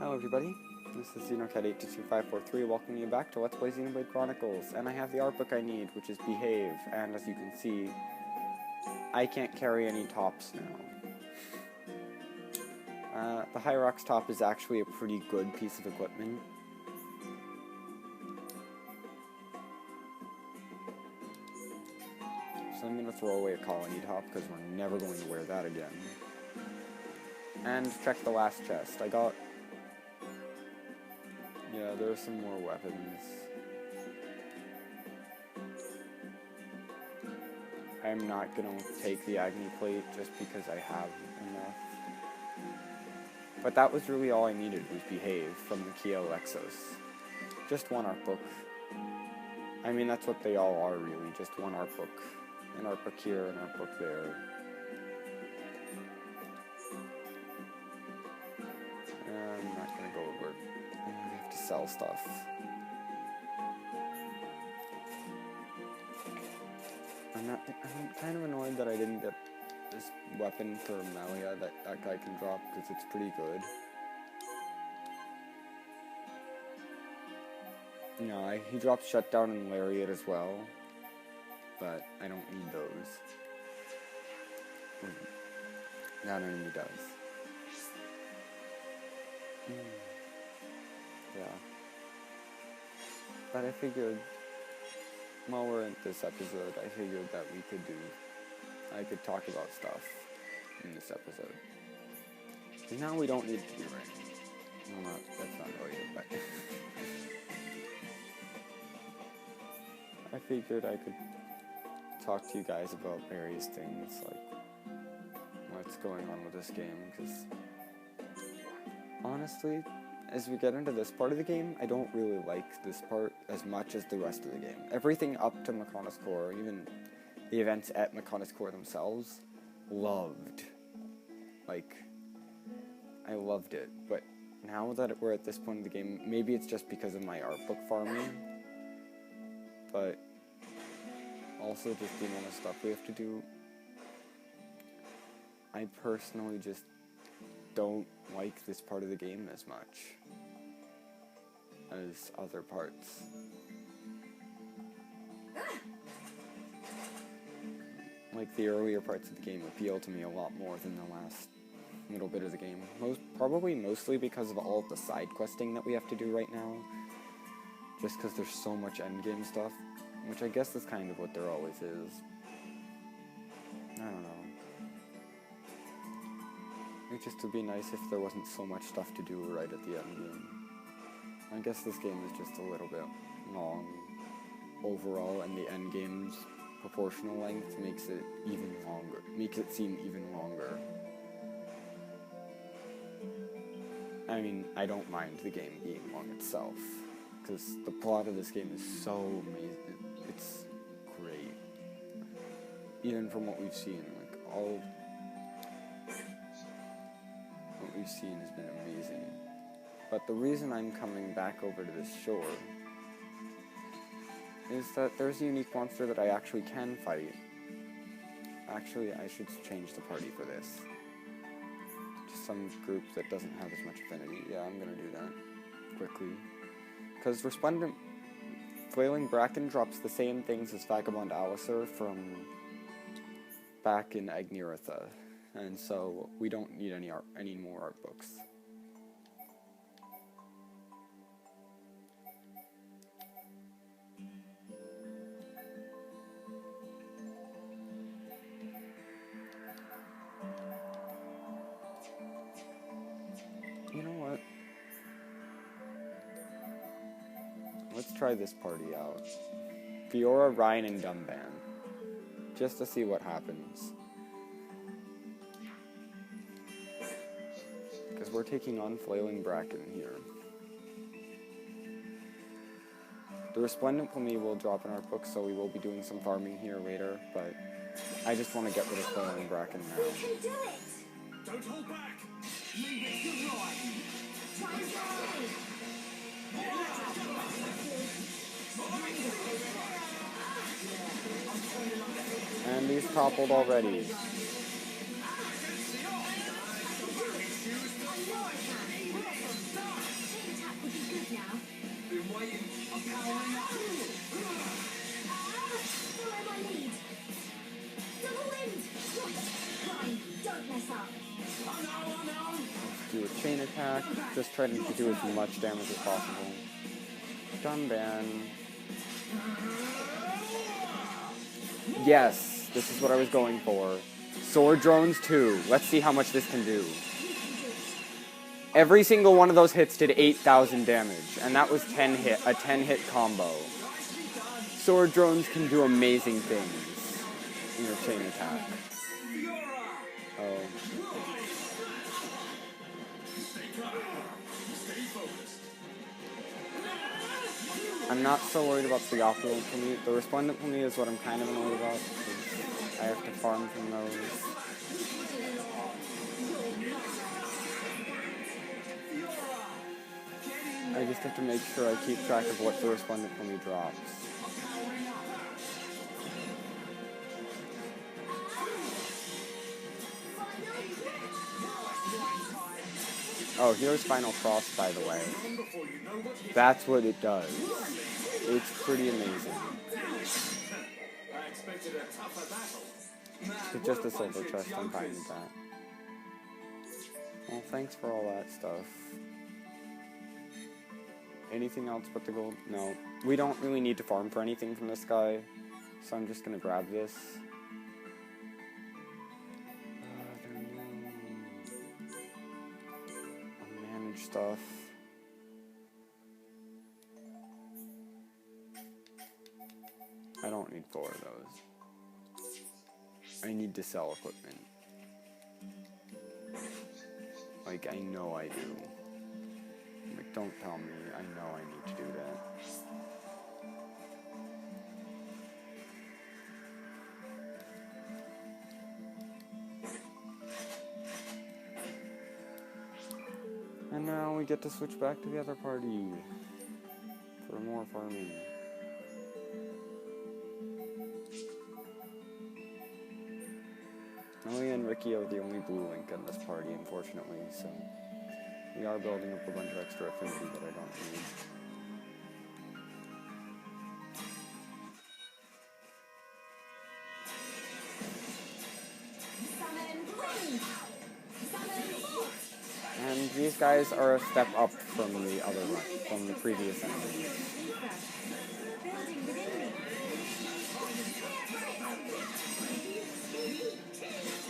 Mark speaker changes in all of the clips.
Speaker 1: Hello everybody, this is Xenocat822543 welcoming you back to Let's Play Xenoblade Chronicles, and I have the art book I need, which is Behave, and as you can see, I can't carry any tops now. The Hyrox top is actually a pretty good piece of equipment. So I'm going to throw away a colony top, because we're never going to wear that again. And check the last chest. Yeah, there are some more weapons. I'm not gonna take the Agni Plate just because I have enough. But that was really all I needed, was Behave from the Kia Lexus. Just one art book. I mean, that's what they all are really, just one art book. An art book here, an art book there. I'm not gonna go over it. I have to sell stuff. I'm kind of annoyed that I didn't get this weapon for Melia that guy can drop, because it's pretty good. No, he drops Shutdown and Lariat as well, but I don't need those. That enemy does. Yeah. But I figured, while we're in this episode, I figured that I could talk about stuff in this episode. And now we don't need to do right. Well, that's not related, but... I figured I could talk to you guys about various things, like what's going on with this game, because honestly, as we get into this part of the game, I don't really like this part as much as the rest of the game. Everything up to Mechonis Core, even the events at Mechonis Core themselves, loved. Like, I loved it, but now that we're at this point in the game, maybe it's just because of my art book farming, but also just the amount of stuff we have to do. I personally just don't like this part of the game as much as other parts. Like, the earlier parts of the game appeal to me a lot more than the last little bit of the game. Probably mostly because of all of the side questing that we have to do right now. Just because there's so much endgame stuff, which I guess is kind of what there always is. I don't know. It just would be nice if there wasn't so much stuff to do right at the end game. I guess this game is just a little bit long overall, and the end game's proportional length makes it even longer. Makes it seem even longer. I mean, I don't mind the game being long itself, because the plot of this game is so amazing. It's great. Even from what we've seen, like, all what we've seen has been amazing. But the reason I'm coming back over to this shore is that there's a unique monster that I actually can fight. Actually, I should change the party for this. To some group that doesn't have as much affinity. Yeah, I'm gonna do that quickly. Because Resplendent Flailing Bracken drops the same things as Vagabond Alisar from back in Agniratha. And so we don't need any more art books. You know what? Let's try this party out. Fiora, Ryan, and Dumban. Just to see what happens. Because we're taking on Flailing Bracken here. The Resplendent Plumie will drop in our book, so we will be doing some farming here later, but I just want to get rid of Flailing Bracken now.
Speaker 2: We can do it! Don't hold back! Leave it to Ryan! Try and go!
Speaker 1: And he's toppled already. do a chain attack. Just try to do as much damage as possible. Dunban. Yes, this is what I was going for. Sword drones 2. Let's see how much this can do. Every single one of those hits did 8,000 damage, and that was a 10-hit combo. Sword drones can do amazing things in your chain attack. Oh. I'm not so worried about the optimal Pumi. The Resplendent Pumi is what I'm kind of annoyed about, because I have to farm from those. I just have to make sure I keep track of what the Resplendent Pumi drops. Oh, here's Final Frost, by the way. That's what it does. It's pretty amazing. It's just a silver chest, I'm fine with that. Well, thanks for all that stuff. Anything else but the gold? No. We don't really need to farm for anything from this guy, so I'm just gonna grab this. Stuff. I don't need 4 of those. I need to sell equipment. Like, I know I do. Like, don't tell me. I know I need to do that. And now we get to switch back to the other party for more farming. Ellie and Ricky are the only blue link in this party, unfortunately, so we are building up a bunch of extra affinity that I don't need. And these guys are a step up from the other one, from the previous enemies.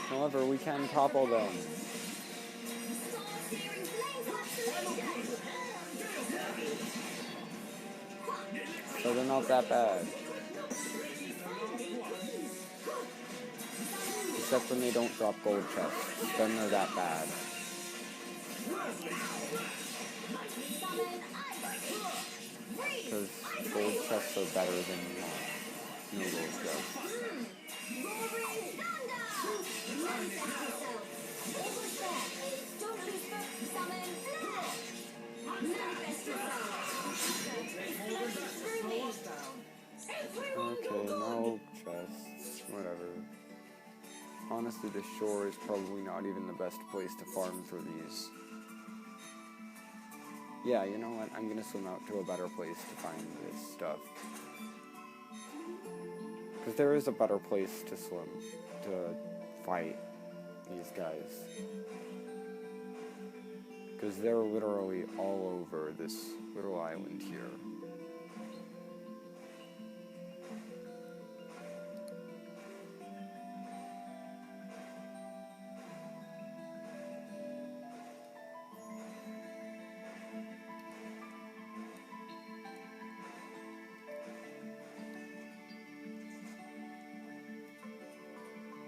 Speaker 1: However, we can topple them. So they're not that bad. Except when they don't drop gold chests, then they're that bad. Because gold chests are better than no gold chests. Okay, no chests, whatever. Honestly, the shore is probably not even the best place to farm for these. Yeah, you know what? I'm gonna swim out to a better place to find this stuff. Because there is a better place to swim, to fight these guys. Because they're literally all over this little island here.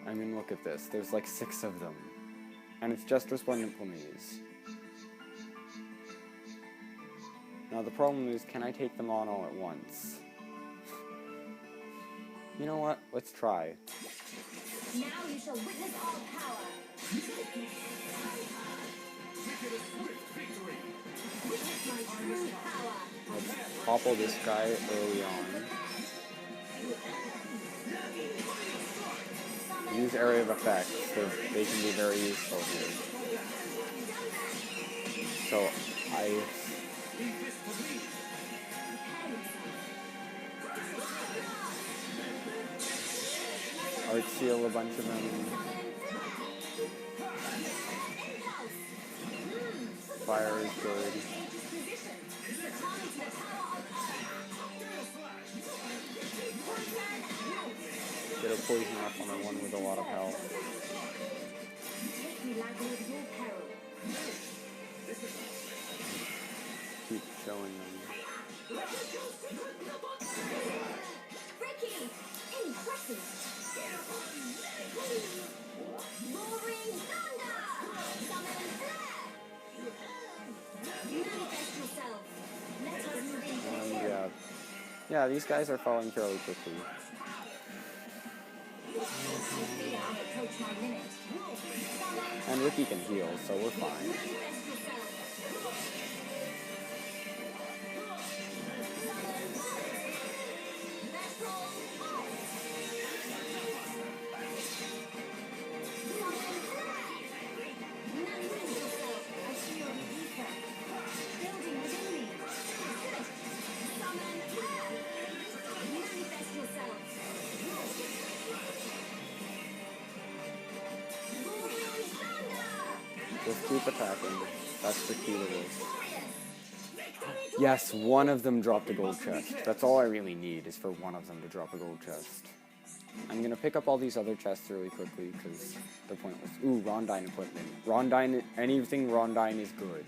Speaker 1: I mean, look at this. There's like 6 of them. And it's just Resplendent Plumies. Now the problem is, can I take them on all at once? You know what? Let's try.
Speaker 3: Now you shall witness all power. Witness my true power.
Speaker 1: Let's topple this guy early on. Use area of effect, so they can be very useful here. So, Art seal a bunch of them. Fire is good. Get a poison off on one with a lot of health. Keep showing them. Yeah, these guys are falling fairly quickly. And Ricky can heal, so we're fine. Just keep attacking. That's the key to this. Yes, one of them dropped a gold chest. That's all I really need, is for one of them to drop a gold chest. I'm gonna pick up all these other chests really quickly, because they're pointless. Ooh, Rondine equipment. Rondine, anything Rondine is good.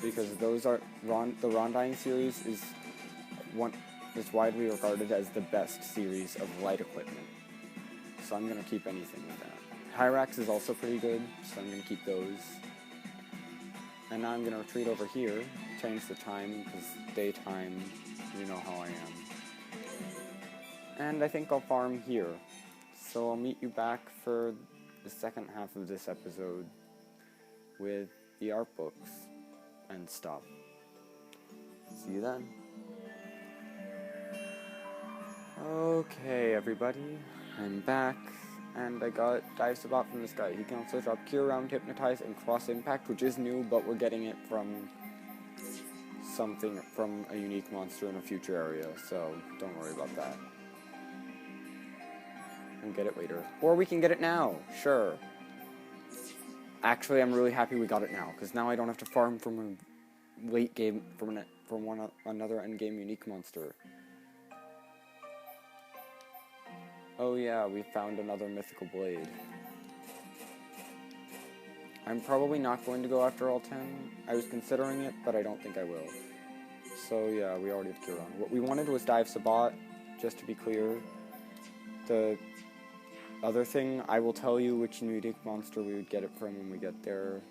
Speaker 1: Because those are, the Rondine series is widely regarded as the best series of light equipment. So I'm gonna keep anything with that. Hyrax is also pretty good, so I'm going to keep those. And now I'm going to retreat over here, change the time, because daytime, you know how I am. And I think I'll farm here. So I'll meet you back for the second half of this episode with the art books and stuff. See you then. Okay, everybody, I'm back. And I got Dive Sabat from this guy. He can also drop Cure Round, Hypnotize, and Cross Impact, which is new, but we're getting it from a unique monster in a future area, so don't worry about that. We'll get it later. Or we can get it now, sure. Actually, I'm really happy we got it now, because now I don't have to farm from a late game, from another endgame unique monster. Oh yeah, we found another mythical blade. I'm probably not going to go after all 10. I was considering it, but I don't think I will. So yeah, we already have Kiron. What we wanted was Dive Sabat, just to be clear. The other thing, I will tell you which unique monster we would get it from when we get there.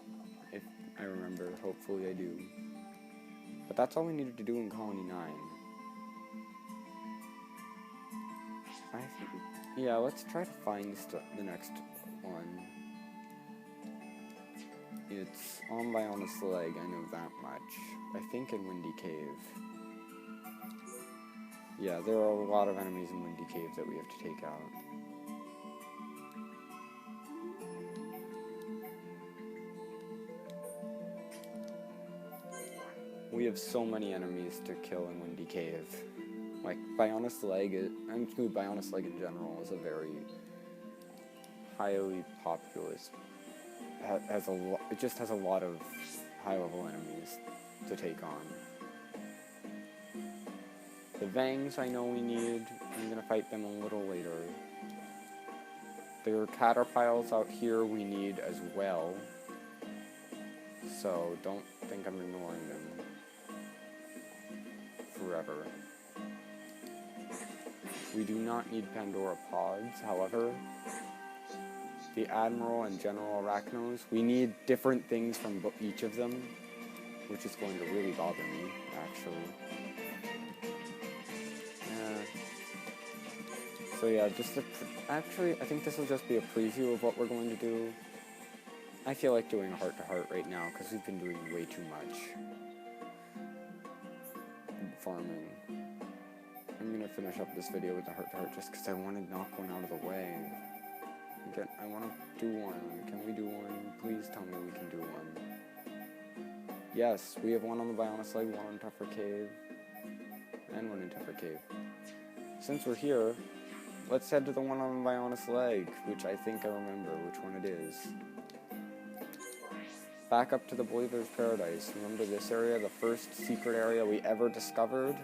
Speaker 1: If I remember, hopefully I do. But that's all we needed to do in Colony 9. I think... Yeah, let's try to find the next one. It's on Bionis Leg, I know that much. I think in Windy Cave. Yeah, there are a lot of enemies in Windy Cave that we have to take out. We have so many enemies to kill in Windy Cave. Like, Bionis Leg, and Bionis Leg in general, is a very highly populous, it just has a lot of high-level enemies to take on. The Vangs I know we need, I'm gonna fight them a little later. There are Caterpiles out here we need as well, so don't think I'm ignoring them forever. We do not need Pandora Pods, however, the Admiral and General Arachnos, we need different things from each of them, which is going to really bother me, actually. So yeah, actually, I think this will just be a preview of what we're going to do. I feel like doing a heart-to-heart right now, because we've been doing way too much farming. I'm gonna finish up this video with the heart-to-heart just because I want to knock one out of the way. Again, I want to do one. Can we do one? Please tell me we can do one. Yes, we have one on the Bionis Leg, one on Tephra Cave, and one in Tephra Cave. Since we're here, let's head to the one on the Bionis Leg, which I think I remember which one it is. back up to the Believer's Paradise. Remember this area, the first secret area we ever discovered?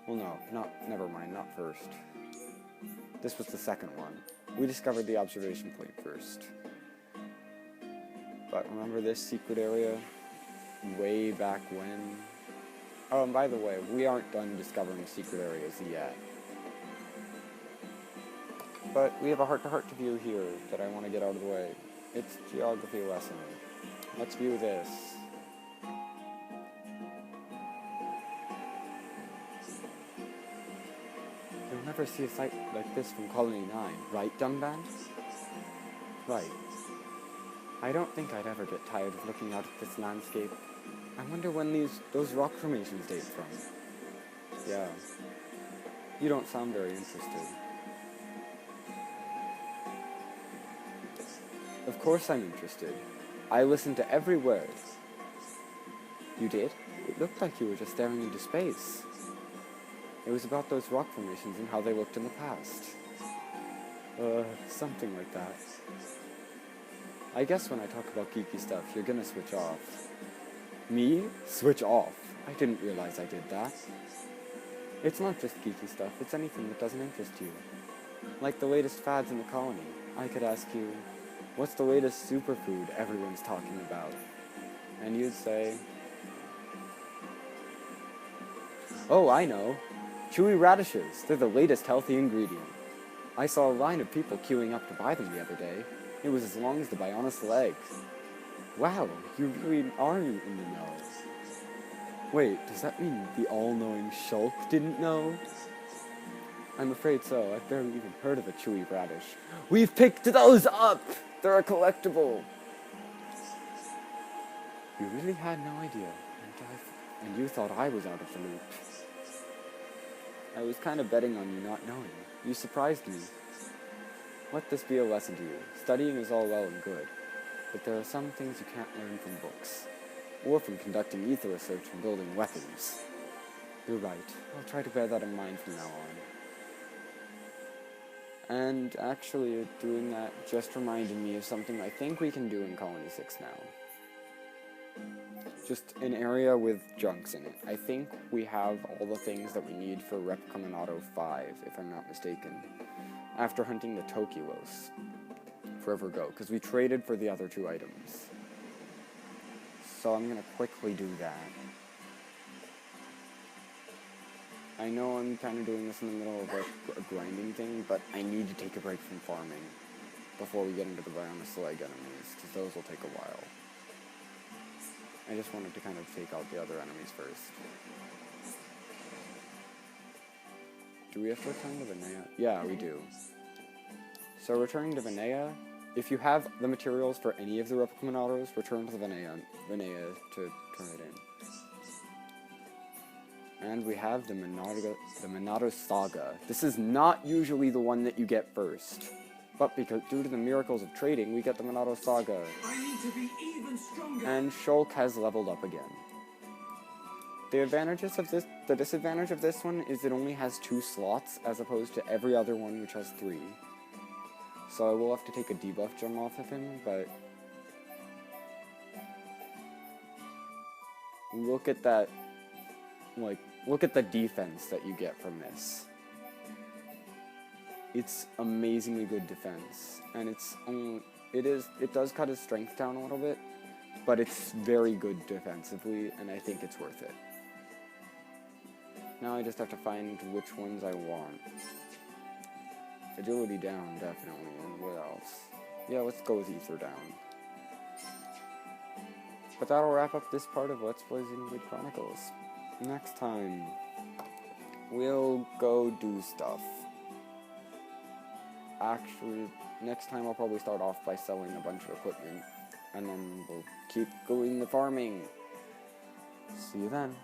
Speaker 1: Well, no, never mind, not first. This was the second one. We discovered the observation point first. But remember this secret area way back when? Oh, and by the way, we aren't done discovering secret areas yet. But we have a heart-to-heart to view here that I want to get out of the way. It's geography lesson. Let's view this. You'll never see a sight like this from Colony 9, right, Dunband? Right. I don't think I'd ever get tired of looking out at this landscape. I wonder when those rock formations date from. Yeah. You don't sound very interested. Of course I'm interested. I listened to every word. You did? It looked like you were just staring into space. It was about those rock formations and how they looked in the past. Something like that. I guess when I talk about geeky stuff, you're gonna switch off. Me? Switch off? I didn't realize I did that. It's not just geeky stuff, it's anything that doesn't interest you. Like the latest fads in the colony. I could ask you, what's the latest superfood everyone's talking about? And you'd say, oh, I know. Chewy radishes. They're the latest healthy ingredient. I saw a line of people queuing up to buy them the other day. It was as long as the Bionis leg. Wow, you really are in the know. Wait, does that mean the all-knowing Shulk didn't know? I'm afraid so. I've barely even heard of a chewy radish. We've picked those up! They're a collectible! You really had no idea, and you thought I was out of the loop. I was kind of betting on you not knowing. You surprised me. Let this be a lesson to you. Studying is all well and good, but there are some things you can't learn from books, or from conducting ether research and building weapons. You're right. I'll try to bear that in mind from now on. And actually, doing that just reminded me of something I think we can do in Colony 6 now. Just an area with junks in it. I think we have all the things that we need for Replica Monado 5, if I'm not mistaken, after hunting the Tokilos forever ago, because we traded for the other 2 items. So I'm going to quickly do that. I know I'm kind of doing this in the middle of a grinding thing, but I need to take a break from farming before we get into the Bionis leg enemies, because those will take a while. I just wanted to kind of take out the other enemies first. Do we have to return to Vinaya? Yeah, we do. So returning to Vinaya, if you have the materials for any of the Replica Monados, return to the Vinaya to turn it in. And we have the Monado Saga. This is not usually the one that you get first. But because due to the miracles of trading, we get the Monado Saga.
Speaker 2: I need to be even stronger.
Speaker 1: And Shulk has leveled up again. The disadvantage of this one is it only has 2 slots, as opposed to every other one which has 3. So I will have to take a debuff gem off of him, but look at that, look at the defense that you get from this. It's amazingly good defense, and it does cut his strength down a little bit, but it's very good defensively, and I think it's worth it. Now I just have to find which ones I want. Agility down, definitely, and what else? Yeah, let's go with Ether down. But that'll wrap up this part of Let's Play Xenoblade Chronicles. Next time, we'll go do stuff. Actually, next time I'll probably start off by selling a bunch of equipment, and then we'll keep going the farming. See you then.